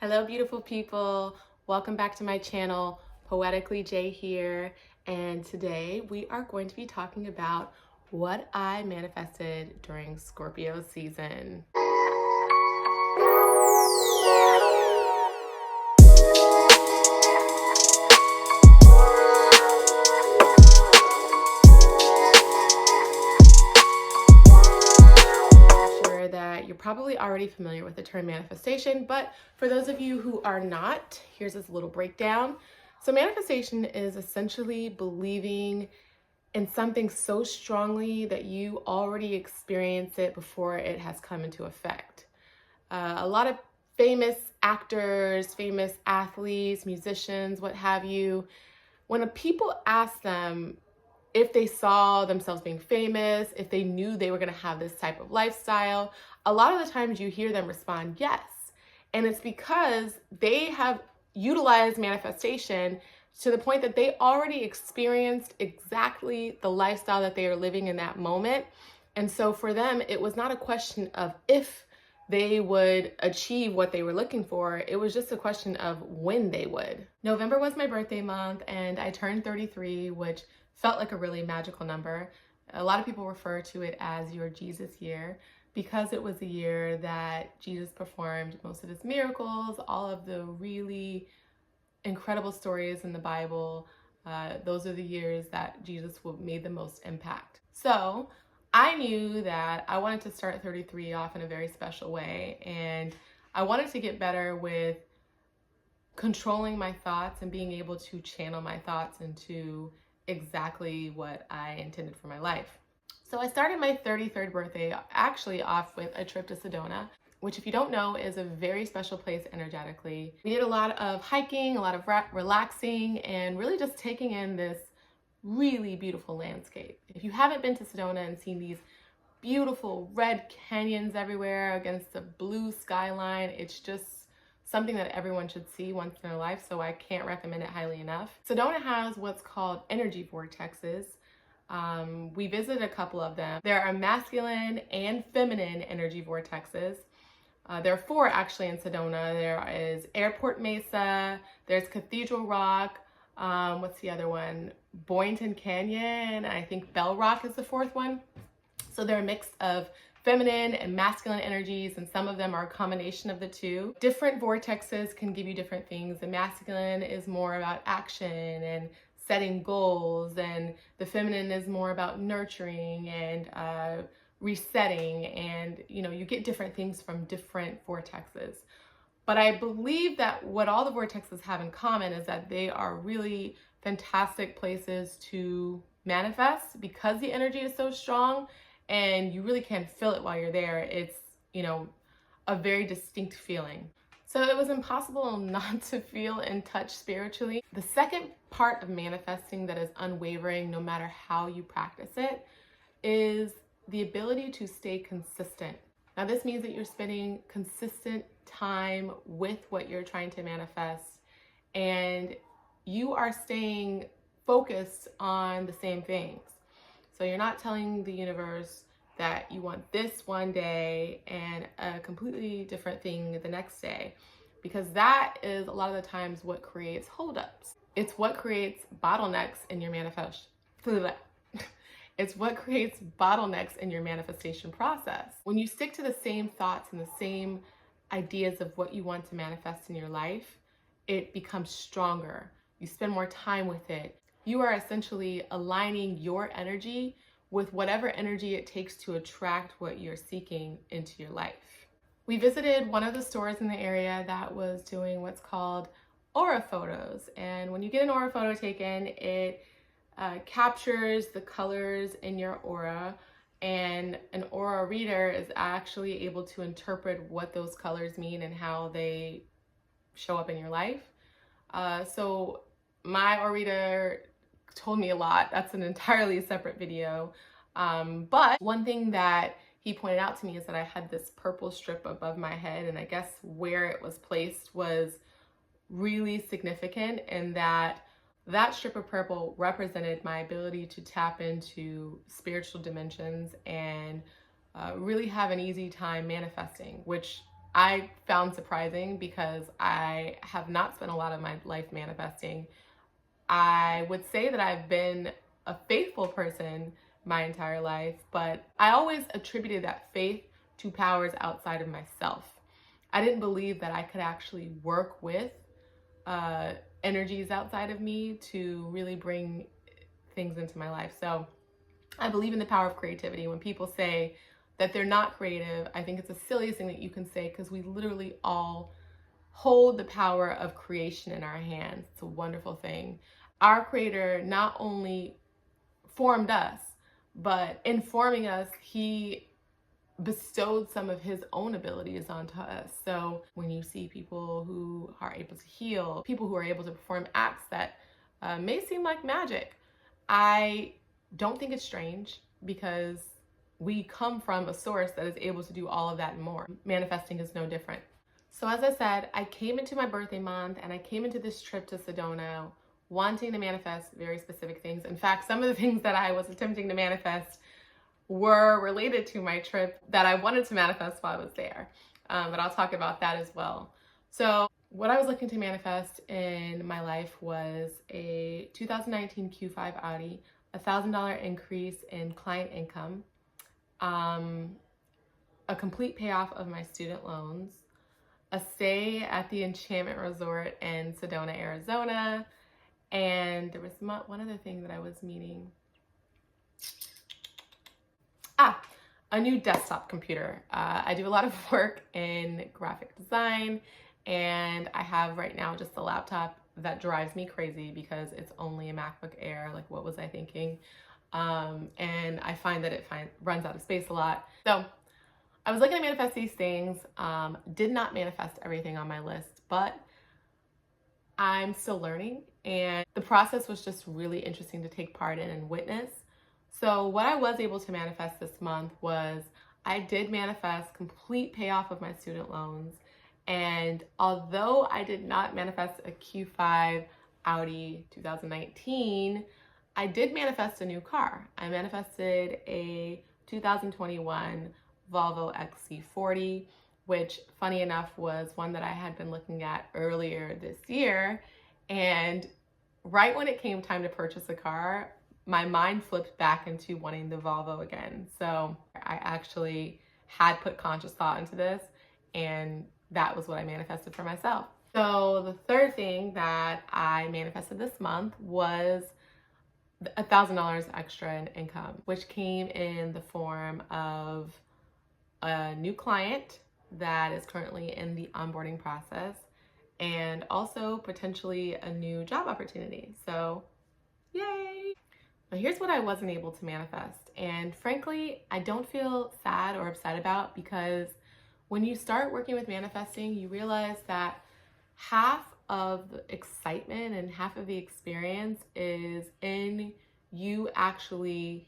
Hello, beautiful people. Welcome back to my channel. Poetically J here. And today we are going to be talking about what I manifested during Scorpio season. You're probably already familiar with the term manifestation, but for those of you who are not, here's this little breakdown. So manifestation is essentially believing in something so strongly that you already experience it before it has come into effect. A lot of famous actors, famous athletes, musicians, what have you, when people ask them if they saw themselves being famous, if they knew they were going to have this type of lifestyle, a lot of the times you hear them respond yes. And it's because they have utilized manifestation to the point that they already experienced exactly the lifestyle that they are living in that moment. And so for them, it was not a question of if they would achieve what they were looking for. It was just a question of when they would. November was my birthday month and I turned 33, which felt like a really magical number. A lot of people refer to it as your Jesus year because it was the year that Jesus performed most of his miracles, all of the really incredible stories in the Bible. Those are the years that Jesus made the most impact. So I knew that I wanted to start 33 off in a very special way, and I wanted to get better with controlling my thoughts and being able to channel my thoughts into exactly what I intended for my life. So I started my 33rd birthday actually off with a trip to Sedona, which if you don't know is a very special place energetically. We did a lot of hiking, a lot of relaxing, and really just taking in this really beautiful landscape. If you haven't been to Sedona and seen these beautiful red canyons everywhere against the blue skyline, it's just something that everyone should see once in their life, so I can't recommend it highly enough. Sedona has what's called energy vortexes. We visited a couple of them. There are masculine and feminine energy vortexes. There are four actually in Sedona. There is Airport Mesa, there's Cathedral Rock, what's the other one? Boynton Canyon, and I think Bell Rock is the fourth one. So they're a mix of feminine and masculine energies, and some of them are a combination of the two. Different vortexes can give you different things. The masculine is more about action and setting goals, and the feminine is more about nurturing and resetting, and you get different things from different vortexes. But I believe that what all the vortexes have in common is that they are really fantastic places to manifest because the energy is so strong and you really can feel it while you're there. It's, a very distinct feeling. So it was impossible not to feel and touch spiritually. The second part of manifesting that is unwavering, no matter how you practice it, is the ability to stay consistent. Now, this means that you're spending consistent time with what you're trying to manifest, and you are staying focused on the same things. So you're not telling the universe that you want this one day and a completely different thing the next day, because that is a lot of the times what creates holdups. It's what creates bottlenecks in your It's what creates bottlenecks in your manifestation process. When you stick to the same thoughts and the same ideas of what you want to manifest in your life, it becomes stronger. You spend more time with it. You are essentially aligning your energy with whatever energy it takes to attract what you're seeking into your life. We visited one of the stores in the area that was doing what's called aura photos. And when you get an aura photo taken, it captures the colors in your aura, and an aura reader is actually able to interpret what those colors mean and how they show up in your life. So my aura reader told me a lot. That's an entirely separate video. But one thing that he pointed out to me is that I had this purple strip above my head, and I guess where it was placed was really significant, and that strip of purple represented my ability to tap into spiritual dimensions and really have an easy time manifesting, which I found surprising because I have not spent a lot of my life manifesting. I would say that I've been a faithful person my entire life, but I always attributed that faith to powers outside of myself. I didn't believe that I could actually work with uh, energies outside of me to really bring things into my life. So I believe in the power of creativity. When people say that they're not creative, I think it's the silliest thing that you can say, because we literally all hold the power of creation in our hands. It's a wonderful thing. Our creator not only formed us, but in forming us, he bestowed some of his own abilities onto us. So when you see people who are able to heal, people who are able to perform acts that may seem like magic, I don't think it's strange, because we come from a source that is able to do all of that and more. Manifesting is no different. So as I said, I came into my birthday month and I came into this trip to Sedona wanting to manifest very specific things. In fact, some of the things that I was attempting to manifest were related to my trip that I wanted to manifest while I was there. But I'll talk about that as well. So what I was looking to manifest in my life was a 2019 Q5 Audi, $1,000 increase in client income, a complete payoff of my student loans, a stay at the Enchantment Resort in Sedona, Arizona, and there was one other thing that I was meaning. A new desktop computer. I do a lot of work in graphic design, and I have right now just a laptop that drives me crazy because it's only a MacBook Air. Like, what was I thinking? And I find that it runs out of space a lot. So I was looking to manifest these things, did not manifest everything on my list, but I'm still learning, and the process was just really interesting to take part in and witness. So what I was able to manifest this month was, I did manifest complete payoff of my student loans. And although I did not manifest a Q5 Audi 2019, I did manifest a new car. I manifested a 2021 Volvo XC40, which, funny enough, was one that I had been looking at earlier this year. And right when it came time to purchase a car, my mind flipped back into wanting the Volvo again. So I actually had put conscious thought into this, and that was what I manifested for myself. So the third thing that I manifested this month was $1,000 extra in income, which came in the form of a new client that is currently in the onboarding process, and also potentially a new job opportunity. So yay! But here's what I wasn't able to manifest. And frankly, I don't feel sad or upset about, because when you start working with manifesting, you realize that half of the excitement and half of the experience is in you actually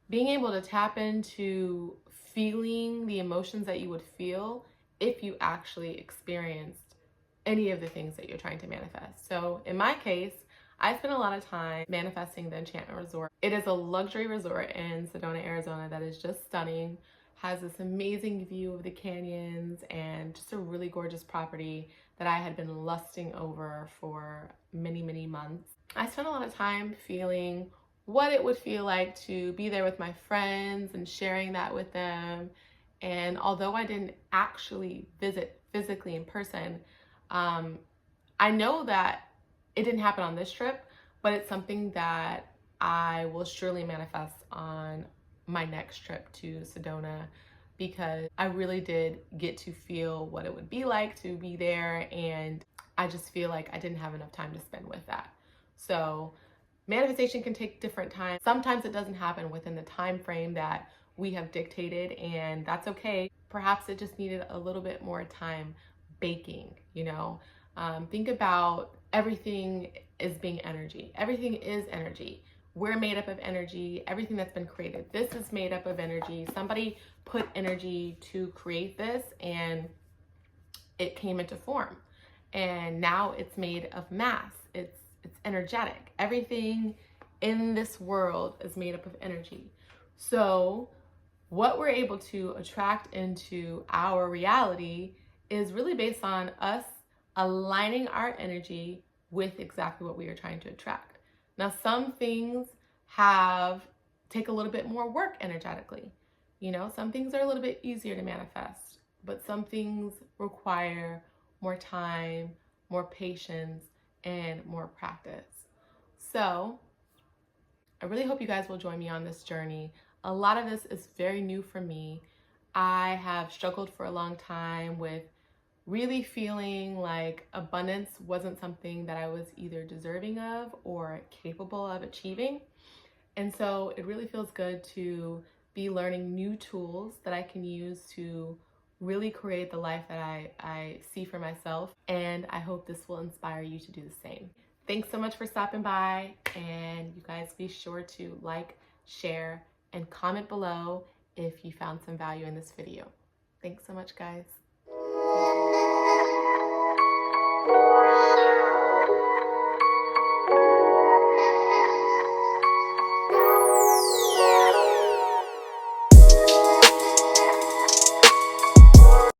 being able to tap into feeling the emotions that you would feel if you actually experienced any of the things that you're trying to manifest. So in my case, I spent a lot of time manifesting the Enchantment Resort. It is a luxury resort in Sedona, Arizona that is just stunning, has this amazing view of the canyons, and just a really gorgeous property that I had been lusting over for many, many months. I spent a lot of time feeling what it would feel like to be there with my friends and sharing that with them. And although I didn't actually visit physically in person, I know that it didn't happen on this trip, but it's something that I will surely manifest on my next trip to Sedona, because I really did get to feel what it would be like to be there, and I just feel like I didn't have enough time to spend with that. So manifestation can take different times. Sometimes it doesn't happen within the time frame that we have dictated, and that's okay. Perhaps it just needed a little bit more time baking, you know? Think about everything as being energy. Everything is energy. We're made up of energy. Everything that's been created, this is made up of energy. Somebody put energy to create this, and it came into form. And now it's made of mass. It's energetic. Everything in this world is made up of energy. So what we're able to attract into our reality is really based on us aligning our energy with exactly what we are trying to attract. Now, some things take a little bit more work energetically. You know, some things are a little bit easier to manifest, but some things require more time, more patience, and more practice. So I really hope you guys will join me on this journey. A lot of this is very new for me. I have struggled for a long time with really feeling like abundance wasn't something that I was either deserving of or capable of achieving. And so it really feels good to be learning new tools that I can use to really create the life that I see for myself. And I hope this will inspire you to do the same. Thanks so much for stopping by, and you guys be sure to like, share, and comment below if you found some value in this video. Thanks so much, guys.